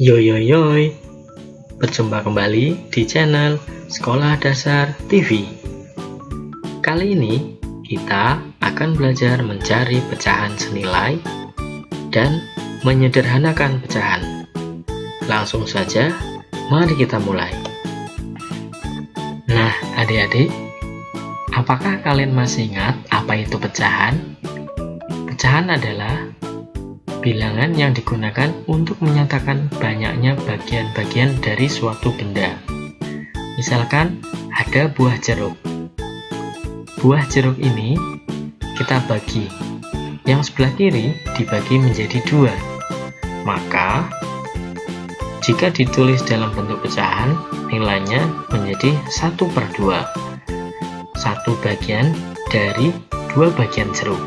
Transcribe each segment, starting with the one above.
Yoy, berjumpa kembali di channel Sekolah Dasar TV. Kali ini kita akan belajar mencari pecahan senilai dan menyederhanakan pecahan. Langsung saja, mari kita mulai. Nah, adik-adik, apakah kalian masih ingat apa itu pecahan? Pecahan adalah bilangan yang digunakan untuk menyatakan banyaknya bagian-bagian dari suatu benda. Misalkan ada buah jeruk. Buah jeruk ini kita bagi. Yang sebelah kiri dibagi menjadi 2. Maka, jika ditulis dalam bentuk pecahan, nilainya menjadi 1/2. Satu bagian dari 2 bagian jeruk.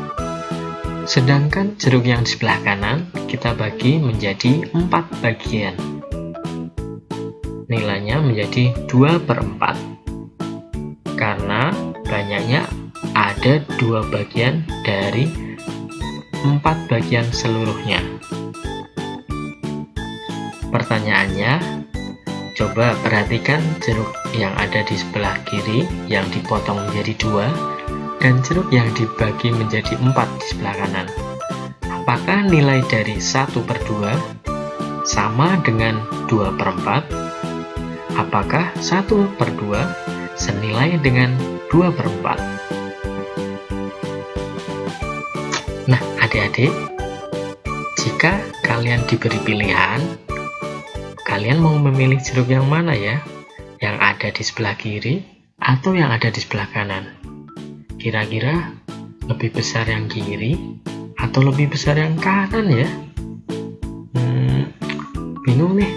Sedangkan jeruk yang di sebelah kanan kita bagi menjadi 4 bagian. Nilainya menjadi 2/4. Karena banyaknya ada 2 bagian dari 4 bagian seluruhnya. Pertanyaannya, coba perhatikan jeruk yang ada di sebelah kiri yang dipotong menjadi 2 dan jeruk yang dibagi menjadi 4 di sebelah kanan. Apakah nilai dari 1/2 sama dengan 2/4? Apakah 1/2 senilai dengan 2/4? Nah, adik-adik, jika kalian diberi pilihan, kalian mau memilih jeruk yang mana ya? Yang ada di sebelah kiri atau yang ada di sebelah kanan? Kira-kira lebih besar yang kiri atau lebih besar yang kanan ya? Bingung nih.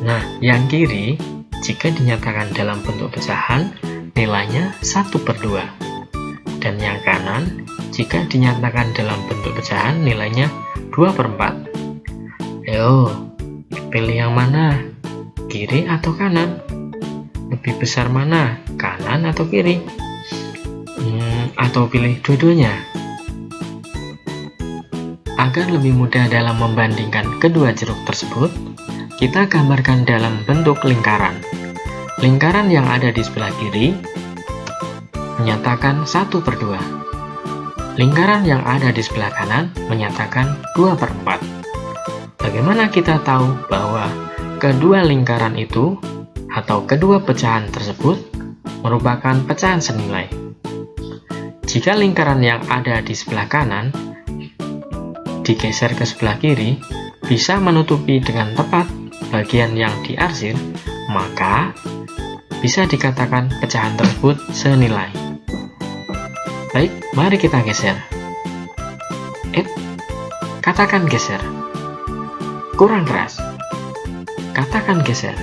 Nah, yang kiri jika dinyatakan dalam bentuk pecahan nilainya 1/2. Dan yang kanan jika dinyatakan dalam bentuk pecahan nilainya 2/4. Ayo, pilih yang mana? Kiri atau kanan? Lebih besar mana? Kanan atau kiri? Atau pilih dua-duanya? Agar lebih mudah dalam membandingkan kedua jeruk tersebut, kita gambarkan dalam bentuk lingkaran. Lingkaran yang ada di sebelah kiri menyatakan 1/2. Lingkaran yang ada di sebelah kanan menyatakan 2/4. Bagaimana kita tahu bahwa kedua lingkaran itu atau kedua pecahan tersebut merupakan pecahan senilai? Jika lingkaran yang ada di sebelah kanan digeser ke sebelah kiri, bisa menutupi dengan tepat bagian yang diarsir, maka bisa dikatakan pecahan tersebut senilai. Baik, mari kita geser. Katakan geser. Kurang keras. Katakan geser.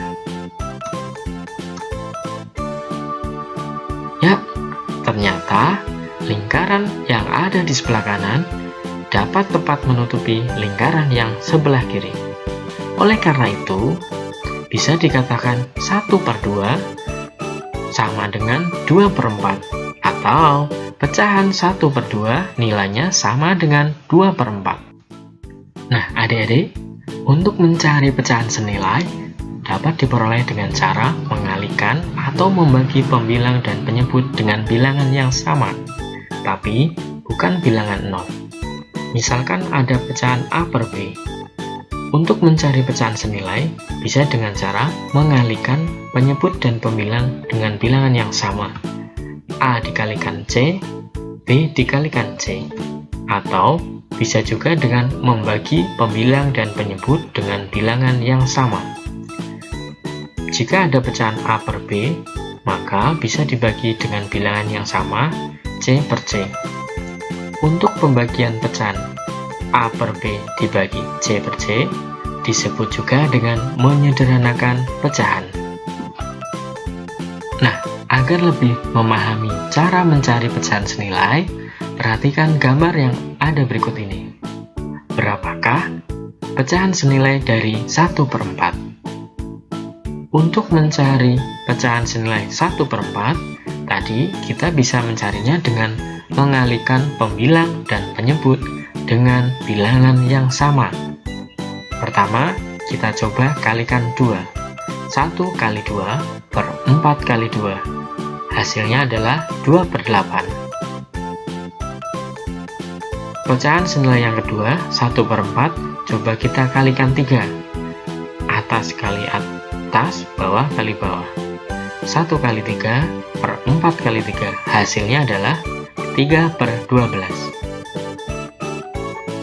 Ya, ternyata lingkaran yang ada di sebelah kanan dapat tepat menutupi lingkaran yang sebelah kiri. Oleh karena itu, bisa dikatakan 1/2 sama dengan 2/4, atau pecahan 1/2 nilainya sama dengan 2/4. Nah, adik-adik, untuk mencari pecahan senilai dapat diperoleh dengan cara mengalihkan atau membagi pembilang dan penyebut dengan bilangan yang sama, tapi bukan bilangan 0. Misalkan ada pecahan A/B. Untuk mencari pecahan senilai, bisa dengan cara mengalihkan penyebut dan pembilang dengan bilangan yang sama. A dikalikan C, B dikalikan C. Atau bisa juga dengan membagi pembilang dan penyebut dengan bilangan yang sama. Jika ada pecahan A/B, maka bisa dibagi dengan bilangan yang sama, C/C. Untuk pembagian pecahan A/B dibagi C/C disebut juga dengan menyederhanakan pecahan. Nah, agar lebih memahami cara mencari pecahan senilai, perhatikan gambar yang ada berikut ini. Berapakah pecahan senilai dari 1/4? Untuk mencari pecahan senilai 1/4, tadi kita bisa mencarinya dengan mengalihkan pembilang dan penyebut dengan bilangan yang sama. Pertama, kita coba kalikan 2. 1 kali 2 per 4 kali 2. Hasilnya adalah 2/8. Pecahan senilai yang kedua, 1/4, coba kita kalikan 3. Atas kali atas, bawah kali bawah. 1 kali 3 per 4 kali 3. Hasilnya adalah 3/12.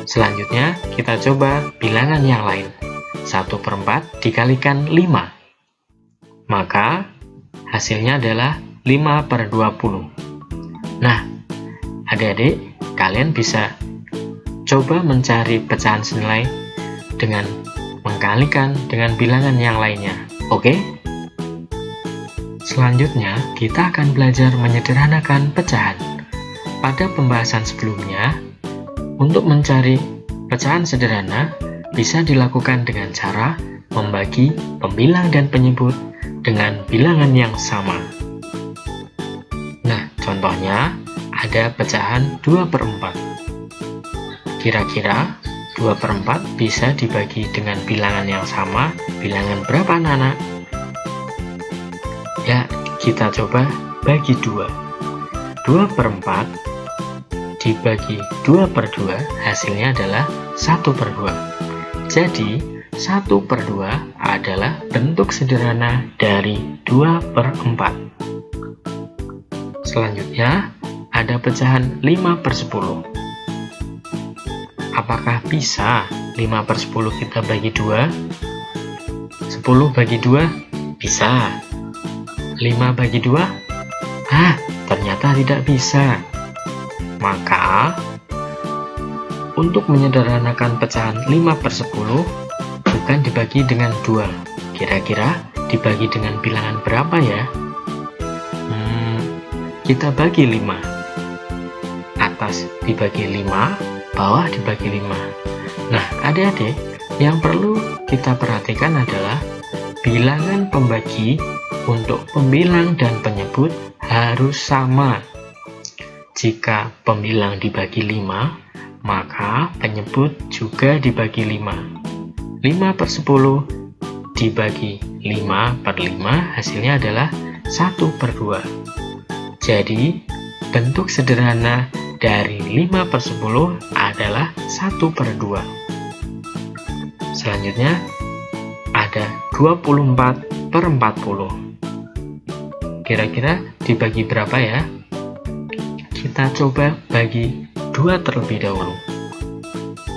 Selanjutnya, kita coba bilangan yang lain. 1/4 dikalikan 5. Maka, hasilnya adalah 5/20. Nah, adik-adik, kalian bisa coba mencari pecahan senilai dengan mengkalikan dengan bilangan yang lainnya. Oke? Selanjutnya, kita akan belajar menyederhanakan pecahan. Pada pembahasan sebelumnya, untuk mencari pecahan sederhana bisa dilakukan dengan cara membagi pembilang dan penyebut dengan bilangan yang sama. Nah, contohnya ada pecahan 2/4. Kira-kira 2/4 bisa dibagi dengan bilangan yang sama, bilangan berapa anak-anak? Ya, kita coba bagi 2. 2/4 dibagi 2/2, hasilnya adalah 1/2. Jadi, 1/2 adalah bentuk sederhana dari 2/4. Selanjutnya, ada pecahan 5/10. Apakah bisa 5/10 kita bagi 2? 10 bagi 2? Bisa. 5 bagi 2? Ternyata tidak bisa. Maka, untuk menyederhanakan pecahan 5/10, bukan dibagi dengan 2. Kira-kira dibagi dengan bilangan berapa ya? Kita bagi 5. Atas dibagi 5, bawah dibagi 5. Nah, adik-adik, yang perlu kita perhatikan adalah bilangan pembagi untuk pembilang dan penyebut harus sama. Jika pembilang dibagi 5, maka penyebut juga dibagi 5. 5/10 dibagi 5/5, hasilnya adalah 1/2. Jadi, bentuk sederhana dari 5/10 adalah 1/2. Selanjutnya, ada 24/40. Kira-kira dibagi berapa ya? Kita coba bagi 2 terlebih dahulu.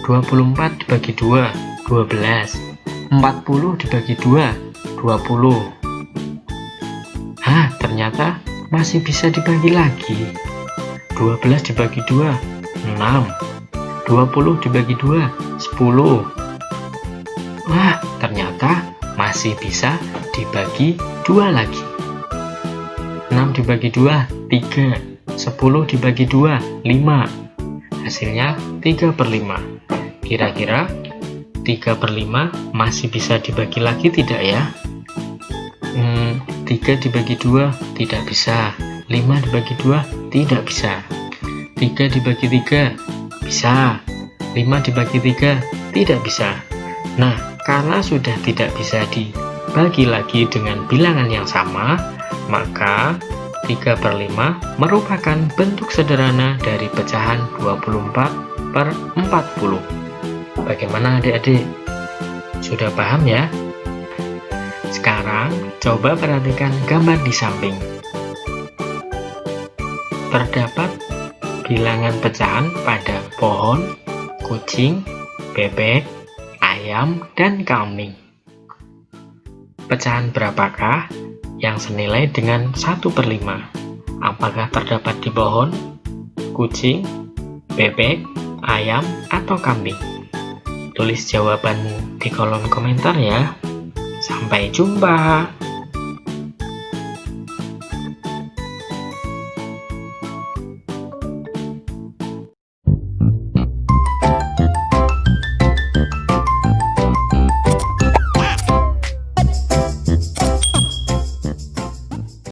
24 dibagi 2, 12. 40 dibagi 2, 20. Ternyata masih bisa dibagi lagi. 12 dibagi 2, 6. 20 dibagi 2, 10. Ternyata masih bisa dibagi 2 lagi. 6 dibagi 2, 3. 10 dibagi 2, 5. Hasilnya 3/5. Kira-kira 3/5 masih bisa dibagi lagi tidak ya? 3 dibagi 2 tidak bisa. 5 dibagi 2 tidak bisa. 3 dibagi 3 bisa. 5 dibagi 3 tidak bisa. Nah, karena sudah tidak bisa dibagi lagi dengan bilangan yang sama, maka 3/5 merupakan bentuk sederhana dari pecahan 24/40. Bagaimana adik-adik? Sudah paham ya? Sekarang coba perhatikan gambar di samping. Terdapat bilangan pecahan pada pohon, kucing, bebek, ayam, dan kambing. Pecahan berapakah yang senilai dengan 1/5? Apakah terdapat di pohon, kucing, bebek, ayam, atau kambing? Tulis jawabanmu di kolom komentar ya. Sampai jumpa.